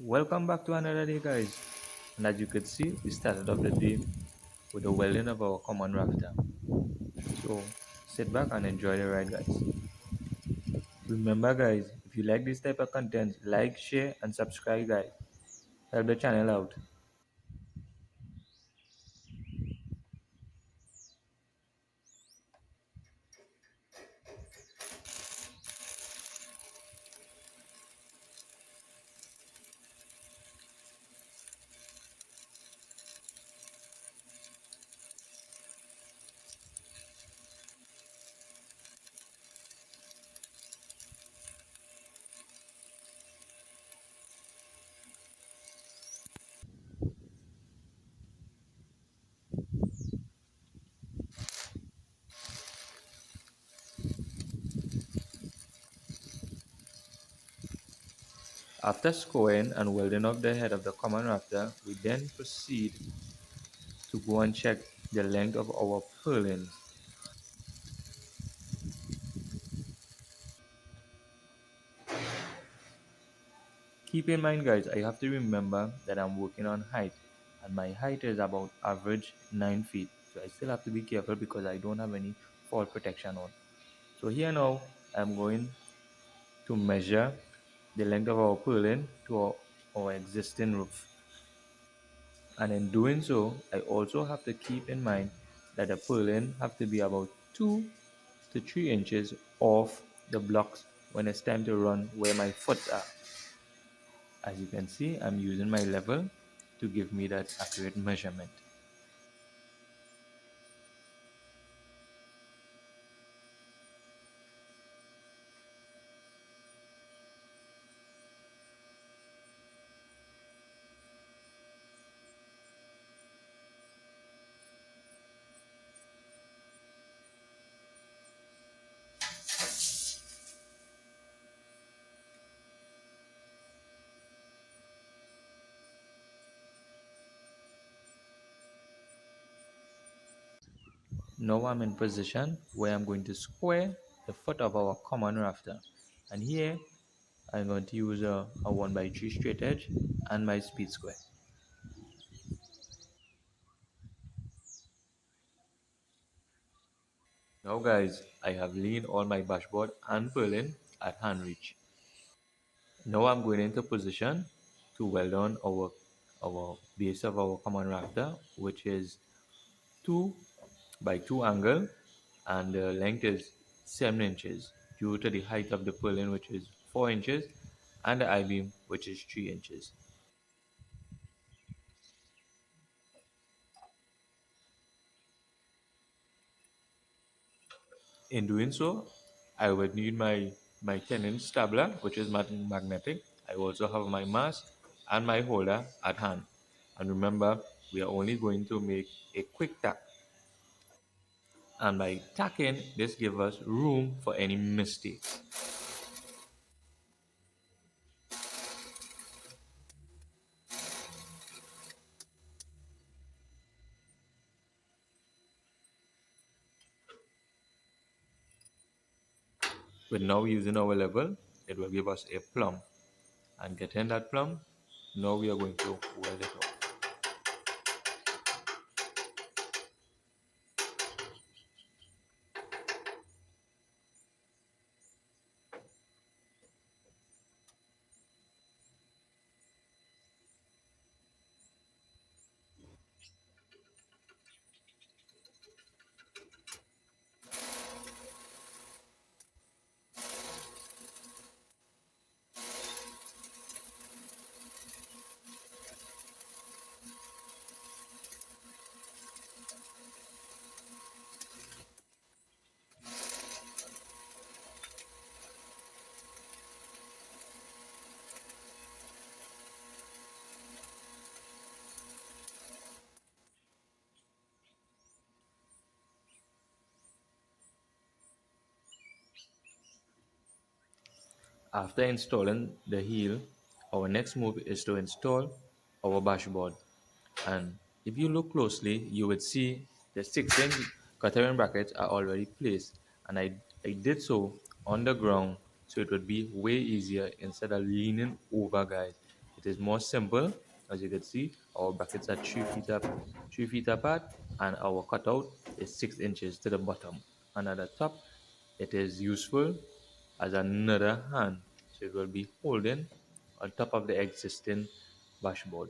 Welcome back to another day, guys. And as you could see, we started off the day with the welding of our common rafter. So sit back and enjoy the ride, guys. Remember, guys, if you like this type of content, like, share, and subscribe, guys. Help the channel out. After scoring and welding up the head of the common rafter, we then proceed to go and check the length of our purlins. Keep in mind, guys, I have to remember that I'm working on height, and my height is about average 9 feet. So I still have to be careful because I don't have any fall protection on. So here now, I'm going to measure the length of our purlin to our existing roof. And in doing so, I also have to keep in mind that the purlin have to be about 2 to 3 inches off the blocks when it's time to run where my foot are. As you can see, I'm using my level to give me that accurate measurement. Now I'm in position where I'm going to square the foot of our common rafter. And here I'm going to use a 1x3 straight edge and my speed square. Now guys, I have leaned all my dashboard and purlin at hand reach. Now I'm going into position to weld on our base of our common rafter, which is 2 by 2 angle, and the length is 7 inches due to the height of the purlin, which is 4 inches, and the I-beam, which is 3 inches. In doing so, I would need my 10-inch stabler, which is magnetic. I also have my mask and my holder at hand. And remember, we are only going to make a quick tack. And by tacking, this gives us room for any mistakes. With now using our level, it will give us a plumb. And getting that plumb, now we are going to weld it off. After installing the heel, our next move is to install our dashboard. And if you look closely, you would see the 6-inch guttering brackets are already placed. And I did so on the ground so it would be way easier instead of leaning over, guys. It is more simple. As you can see, our brackets are 3 feet apart, and our cutout is 6 inches to the bottom. And at the top, it is useful as another hand, so it will be holding on top of the existing dashboard.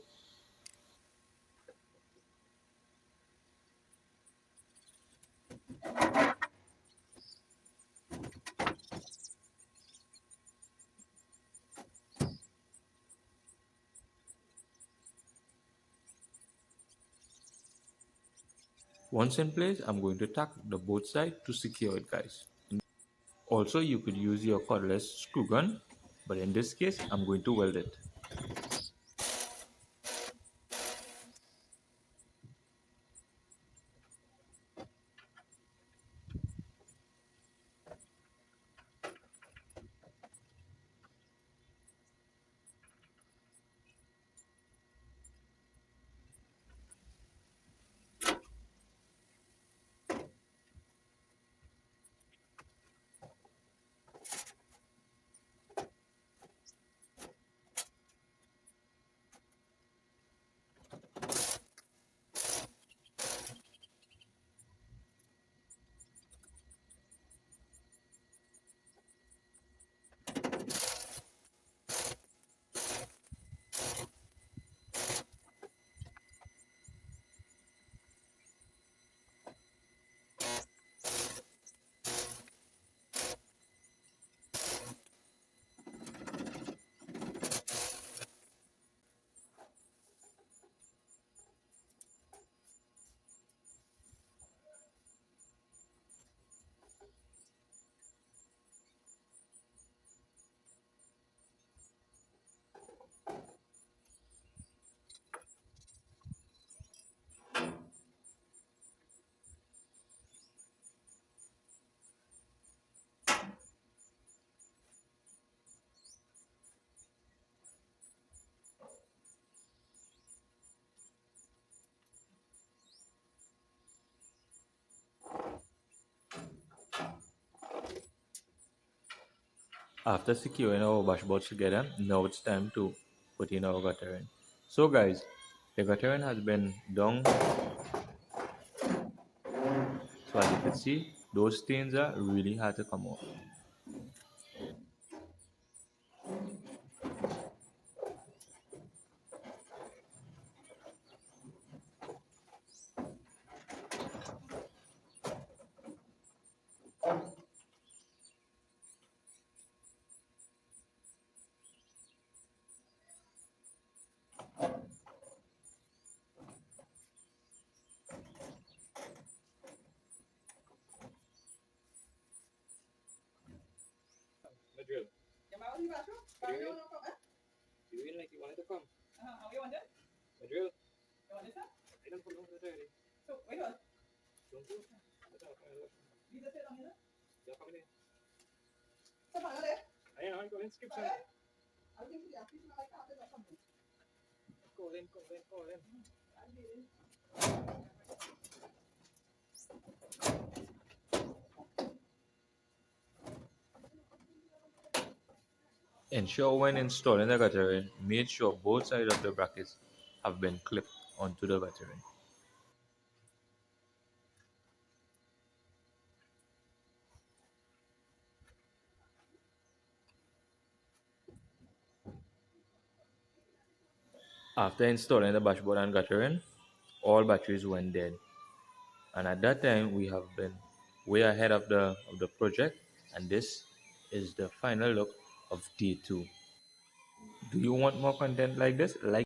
Once in place, I'm going to tack the both sides to secure it, guys. Also, you could use your cordless screw gun, but in this case, I'm going to weld it. After securing our dashboards together, now it's time to put in our guttering. So guys, the guttering has been done. So as you can see, those stains are really hard to come off. Madrid. You mean like you wanted to come? Madrid. I don't put on the diary. Don't you? You're coming in. I know, I'm going to skip some. Call in. Ensure when installing the guttering, make sure both sides of the brackets have been clipped onto the guttering. After installing the dashboard and guttering, all batteries went dead. And at that time, we have been way ahead of the project, and this is the final look of day 2. Do you want more content like this? Like